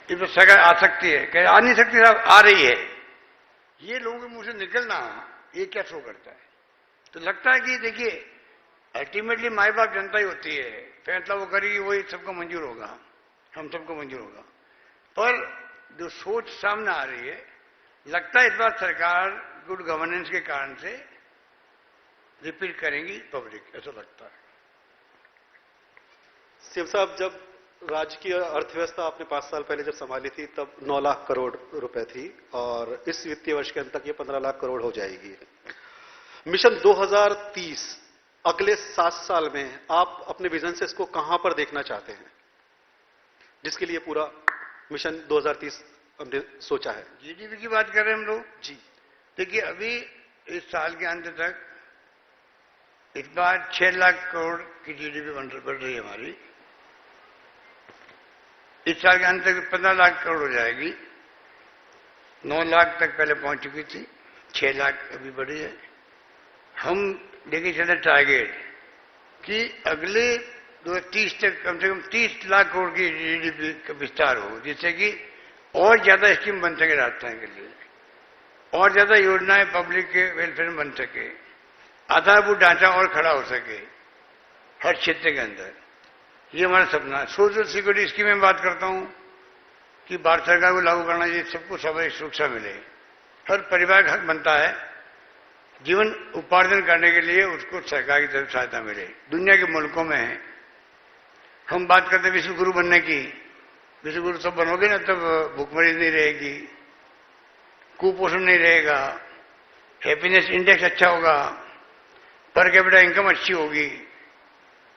इस पर सरकार आ सकती है, कह आ नहीं सकती साहब, आ रही है। ये लोगों के मुंह से निकलना ये क्या शो करता है? तो लगता है कि देखिए अल्टीमेटली माई बाप जनता ही होती है, फैसला वो करेगी, वही सबको मंजूर होगा, हम सबको मंजूर होगा। पर जो सोच सामने आ रही है, लगता है इस बार सरकार गुड गवर्नेंस के कारण से रिपीट करेंगी पब्लिक, ऐसा लगता है। सीएम साहब, जब राज्य की अर्थव्यवस्था आपने 5 साल पहले जब संभाली थी तब 9 लाख करोड़ रुपए थी और इस वित्तीय वर्ष के अंत तक ये 15 लाख करोड़ हो जाएगी। मिशन 2030 अगले 7 साल में आप अपने विजन से इसको कहां पर देखना चाहते हैं, जिसके लिए पूरा मिशन 2030 हमने सोचा है? जीडीपी की बात कर रहे हैं हम लोग जी। देखिए अभी इस साल के अंत तक इस बार 6 लाख करोड़ की जीडीपी बढ़ रही है हमारी। इस साल के अंत तक 15 लाख करोड़ हो जाएगी। 9 लाख तक पहले पहुंच चुकी थी, 6 लाख अभी बढ़ी है। हम लेके चले टारगेट कि अगले 2030 तक कम से कम 30 लाख करोड़ की जीडीपी का विस्तार हो, जिससे कि और ज्यादा स्कीम बन सके राजस्थान के लिए, और ज्यादा योजनाएं पब्लिक के वेलफेयर में बन सके, आधारभूत ढांचा और खड़ा हो सके हर क्षेत्र के अंदर। ये हमारा सपना है। सोशल सिक्योरिटी स्कीम में बात करता हूं कि भारत सरकार को लागू करना चाहिए, सबको सामाजिक सुरक्षा मिले, हर परिवार का हक बनता है, जीवन उपार्जन करने के लिए उसको सरकार की तरफ सहायता मिले। दुनिया के मुल्कों में है, हम बात करते हैं विश्व गुरु बनने की, विश्व गुरु सब बनोगे ना तब भूखमरी नहीं रहेगी, कुपोषण नहीं रहेगा, हैप्पीनेस इंडेक्स अच्छा होगा, पर कैपिटा इनकम अच्छी होगी,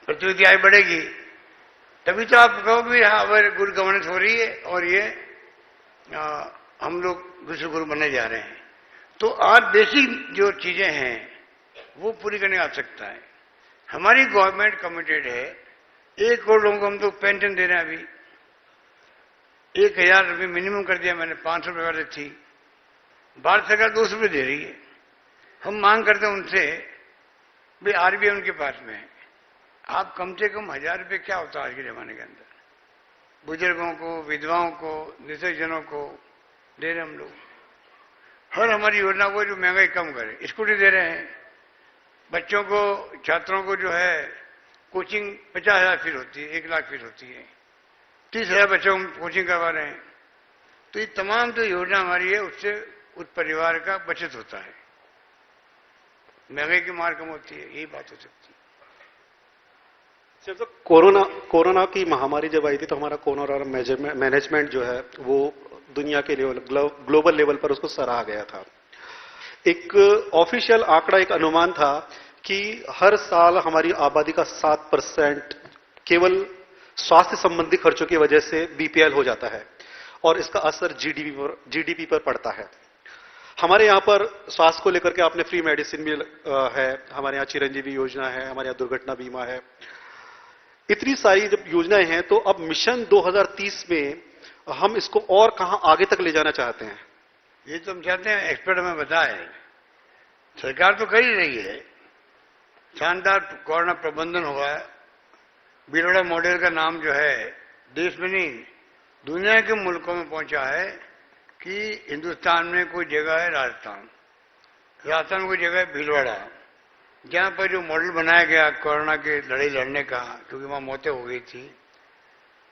प्रति आय बढ़ेगी, तभी तो आप कहोगे हाँ अगर गुड गवर्नेंस हो रही है और ये हम लोग विश्व गुरु बनने जा रहे हैं। तो आज बेसिक जो चीजें हैं वो पूरी करने की आवश्यकता है। हमारी गवर्नमेंट कमिटेड है, 1 करोड़ लोगों को हम तो पेंशन दे रहे हैं। अभी 1000 रुपये मिनिमम कर दिया मैंने, 500 रुपये वाले थी, भारत सरकार 200 रुपये दे रही है। हम मांग करते हैं उनसे, भाई आरबीआई उनके पास में है, आप कम से कम 1000 रुपये क्या होता है आज के जमाने के अंदर, बुजुर्गों को, विधवाओं को, निशक्तजनों को दे रहे हम लोग। हर हमारी योजना को जो महंगाई कम करे, स्कूटी दे रहे हैं, बच्चों को, छात्रों को जो है कोचिंग 50,000 फीस होती है, 1 लाख फीस होती है, 30,000 बच्चों को कोचिंग करवा रहे हैं। तो ये तमाम जो योजना हमारी है उससे उस परिवार का बचत होता है, महंगाई की मार कम होती है, यही बात हो सकती है। तो कोरोना की महामारी जब आई थी तो हमारा कोरोना मैनेजमेंट जो है वो दुनिया के लेवल, ग्लोबल लेवल पर उसको सराहा गया था। एक ऑफिशियल आंकड़ा, एक अनुमान था कि हर साल हमारी आबादी का 7% केवल स्वास्थ्य संबंधी खर्चों की वजह से बीपीएल हो जाता है और इसका असर जीडीपी पर पड़ता है। हमारे यहाँ पर स्वास्थ्य को लेकर के आपने फ्री मेडिसिन भी है, हमारे यहाँ चिरंजीवी योजना है, हमारे यहाँ दुर्घटना बीमा है, इतनी सारी जब योजनाएं हैं, तो अब मिशन 2030 में हम इसको और कहां आगे तक ले जाना चाहते हैं? ये तो हम चाहते हैं एक्सपर्ट हमें बताए। सरकार तो कर ही रही है, शानदार कोरोना प्रबंधन हुआ है। बिरोड़ा मॉडल का नाम जो है देश में नहीं दुनिया के मुल्कों में पहुंचा है कि हिंदुस्तान में कोई जगह है राजस्थान में कोई जगह है भीलवाड़ा, जहां पर जो मॉडल बनाया गया कोरोना के लड़ाई लड़ने का, क्योंकि वहां मौतें हो गई थी,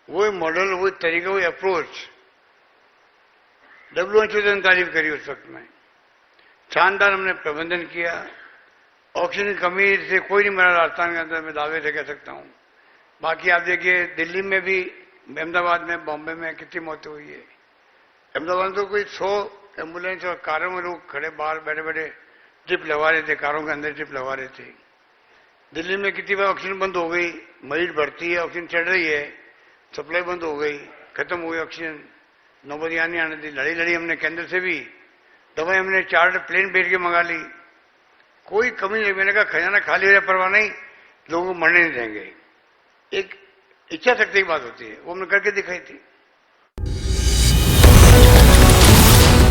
वो मॉडल, वो तरीका, वो अप्रोच WHO ने तारीफ करी उस वक्त में। शानदार हमने प्रबंधन किया, ऑक्सीजन की कमी से कोई नहीं मरा राजस्थान के अंदर, मैं दावे से कह सकता हूं। बाकी आप देखिए दिल्ली में भी, अहमदाबाद में, बॉम्बे में कितनी मौतें हुई है। अहमदाबाद में तो कोई 100 एम्बुलेंस और कारों में लोग खड़े बाहर बैठे बैठे ड्रिप लगवा रहे थे, कारों के अंदर ड्रिप लगवा रहे थे। दिल्ली में कितनी बार ऑक्सीजन बंद हो गई, मरीज बढ़ती है, ऑक्सीजन चढ़ रही है, सप्लाई बंद हो गई, खत्म हो गई ऑक्सीजन, नौबत आने आने दी, लड़ी हमने केंद्र से भी, दवाई हमने 4 प्लेन भेज के मंगा ली, कोई कमी नहीं। मैंने कहा खजाना खाली है, परवाह नहीं, लोगों को मरने नहीं देंगे। एक इच्छा शक्ति की बात होती है, वो हमने करके दिखाई थी।